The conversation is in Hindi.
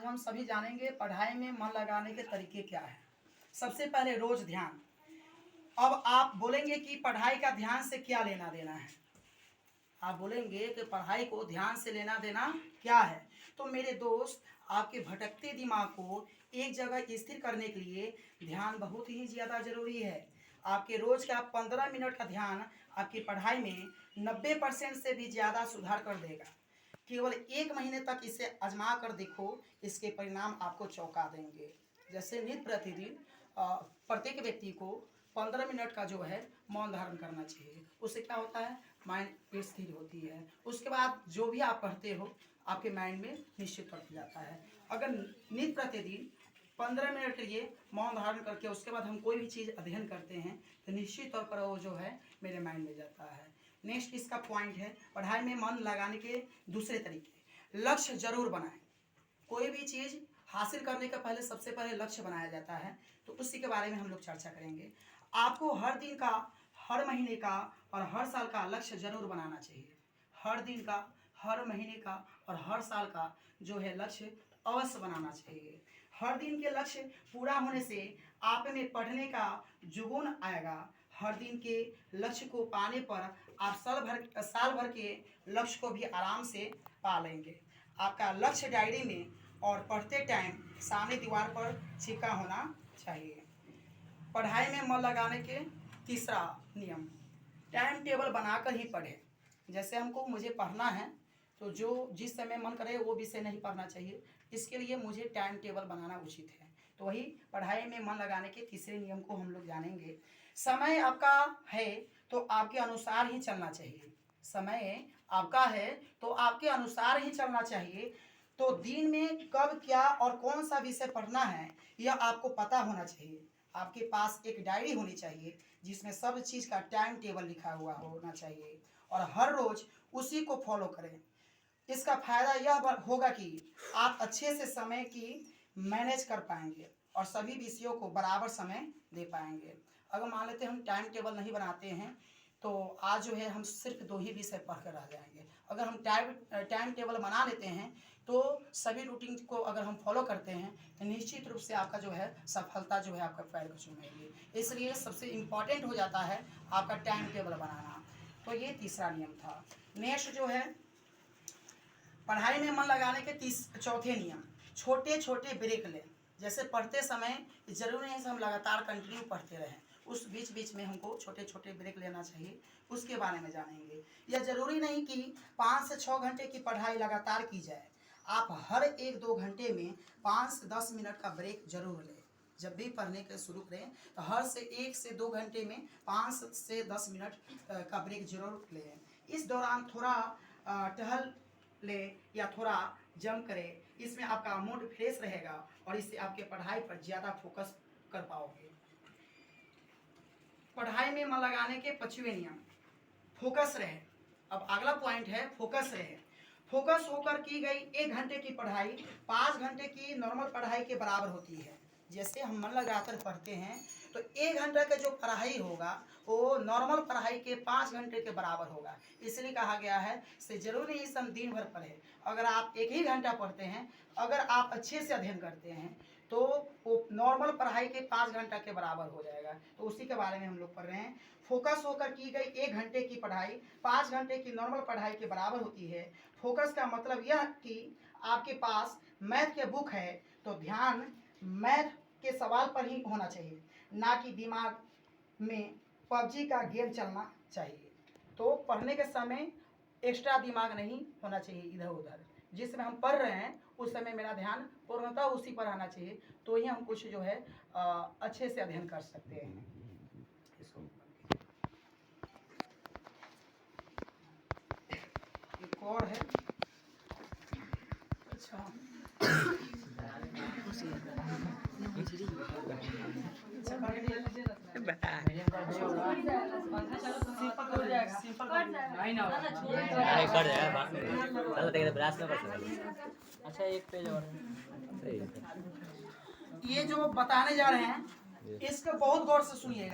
आज हम सभी जानेंगे पढ़ाई में मन लगाने के तरीके क्या है। सबसे पहले रोज ध्यान। अब आप बोलेंगे कि पढ़ाई का ध्यान से क्या लेना देना है। आप बोलेंगे कि पढ़ाई को ध्यान से लेना देना क्या है। तो मेरे दोस्त, आपके भटकते दिमाग को एक जगह स्थिर करने के लिए ध्यान बहुत ही ज़्यादा ज़रूरी है। आपके रोज का 15 मिनट का ध्यान आपकी पढ़ाई में 90% से भी ज़्यादा सुधार कर देगा। केवल 1 महीने तक इसे आजमा कर देखो, इसके परिणाम आपको चौंका देंगे। जैसे नित्य प्रतिदिन प्रत्येक व्यक्ति को 15 मिनट का जो है मौन धारण करना चाहिए। उससे क्या होता है, माइंड स्थिर होती है। उसके बाद जो भी आप पढ़ते हो आपके माइंड में निश्चित पड़ जाता है। अगर नित्य प्रतिदिन 15 मिनट के लिए मौन धारण करके उसके बाद हम कोई भी चीज़ अध्ययन करते हैं तो निश्चित तौर पर वो जो है मेरे माइंड में जाता है। नेक्स्ट इसका पॉइंट है पढ़ाई में मन लगाने के दूसरे तरीके। लक्ष्य जरूर बनाएं। कोई भी चीज़ हासिल करने का पहले सबसे पहले लक्ष्य बनाया जाता है, तो उसी के बारे में हम लोग चर्चा करेंगे। आपको हर दिन का, हर महीने का और हर साल का लक्ष्य जरूर बनाना चाहिए। हर दिन का, हर महीने का और हर साल का जो है लक्ष्य अवश्य बनाना चाहिए। हर दिन के लक्ष्य पूरा होने से आप में पढ़ने का जुनून आएगा। हर दिन के लक्ष्य को पाने पर आप साल भर के लक्ष्य को भी आराम से पा लेंगे। आपका लक्ष्य डायरी में और पढ़ते टाइम सामने दीवार पर चिपका होना चाहिए। पढ़ाई में मन लगाने के तीसरा नियम, टाइम टेबल बनाकर ही पढ़ें। जैसे मुझे पढ़ना है तो जो जिस समय मन करे वो विषय नहीं पढ़ना चाहिए। इसके लिए मुझे टाइम टेबल बनाना उचित है। तो वही पढ़ाई में मन लगाने के तीसरे नियम को हम लोग जानेंगे। समय आपका है तो आपके अनुसार ही चलना चाहिए। समय आपका है तो आपके अनुसार ही चलना चाहिए। तो दिन में कब क्या और कौन सा विषय पढ़ना है यह आपको पता होना चाहिए। आपके पास एक डायरी होनी चाहिए जिसमें सब चीज़ का टाइम टेबल लिखा हुआ होना चाहिए और हर रोज़ उसी को फॉलो करें। इसका फायदा यह होगा कि आप अच्छे से समय की मैनेज कर पाएंगे और सभी विषयों को बराबर समय दे पाएंगे। अगर मान लेते हैं हम टाइम टेबल नहीं बनाते हैं तो आज जो है हम सिर्फ 2 ही विषय पढ़ कर रह जाएंगे। अगर हम टाइम टेबल बना लेते हैं तो सभी रूटीन को अगर हम फॉलो करते हैं तो निश्चित रूप से आपका जो है सफलता जो है आपका पैर को चूमेगी। इसलिए सबसे इम्पॉर्टेंट हो जाता है आपका टाइम टेबल बनाना। तो ये तीसरा नियम था। नेक्स्ट जो है पढ़ाई में मन लगाने के चौथे नियम, छोटे छोटे ब्रेक लें। जैसे पढ़ते समय जरूरी नहीं है हम लगातार कंटिन्यू पढ़ते रहें, उस बीच बीच में हमको छोटे छोटे ब्रेक लेना चाहिए। उसके बारे में जानेंगे। यह जरूरी नहीं कि 5 से 6 घंटे की पढ़ाई लगातार की जाए। आप हर 1-2 घंटे में 5 से 10 मिनट का ब्रेक जरूर लें। जब भी पढ़ने के शुरू करें तो हर 1 से 2 घंटे में 5 से 10 मिनट का ब्रेक जरूर लें। इस दौरान थोड़ा टहल ले या थोड़ा जम करें। इसमें आपका मूड फ्रेश रहेगा और इससे आपके पढ़ाई पर ज़्यादा फोकस कर पाओगे। पढ़ाई में मन लगाने के 5वें नियम, फोकस रहे। अब अगला पॉइंट है फोकस रहे। फोकस होकर की गई 1 घंटे की पढ़ाई 5 घंटे की नॉर्मल पढ़ाई के बराबर होती है। जैसे हम मन लगाकर पढ़ते हैं तो 1 घंटे का जो पढ़ाई होगा वो नॉर्मल पढ़ाई के 5 घंटे के बराबर होगा। इसलिए कहा गया है से जरूरी नहीं हम दिन भर पढ़ें। अगर आप 1 ही घंटा पढ़ते हैं, अगर आप अच्छे से अध्ययन करते हैं तो वो नॉर्मल पढ़ाई के 5 घंटा के बराबर हो जाएगा। तो उसी के बारे में हम लोग पढ़ रहे हैं। फोकस होकर की गई 1 घंटे की पढ़ाई 5 घंटे की नॉर्मल पढ़ाई के बराबर होती है। फोकस का मतलब यह कि आपके पास मैथ के बुक है तो ध्यान मैथ के सवाल पर ही होना चाहिए, ना कि दिमाग में पबजी का गेम चलना चाहिए। तो पढ़ने के समय एक्स्ट्रा दिमाग नहीं होना चाहिए इधर उधर। जिस समय हम पढ़ रहे हैं उस समय मेरा ध्यान पूर्णतः उसी पर आना चाहिए, तो ही हम कुछ जो है अच्छे से अध्ययन कर सकते हैं। एक और है, अच्छा अच्छा एक पेज और ये जो बताने जा रहे हैं इसको बहुत गौर से सुनिएगा।